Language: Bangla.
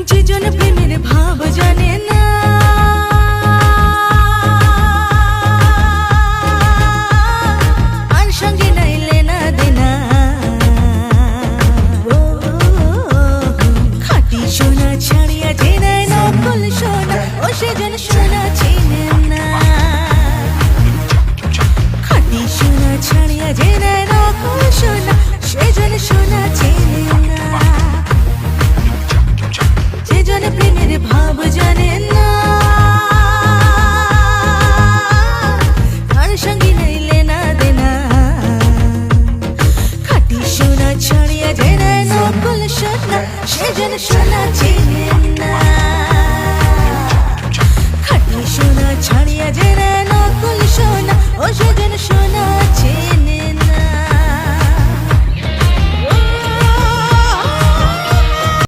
যে জন প্রেমের ভাব জানে না, আর সঙ্গে নাই লেনা দেনা। খাঁটি সোনা ছাড়িয়া যে নেয় নকল সোনা, ও সেজন সোনা চিনে না। খাঁটি সোনা ছাড়িয়া যে নেয় নকল সোনা, সেজন সোনা চিনে না। যে জন প্রেমের ভাব জানে না, আর সঙ্গে নাই লেনা দেনা। খাঁটি সোনা ছাড়িয়া যে নেয় নকল সোনা, সেজন সোনা চিনে না। খাঁটি সোনা ছাড়িয়া যে নেয় নকল সোনা, ও সেজন সোনা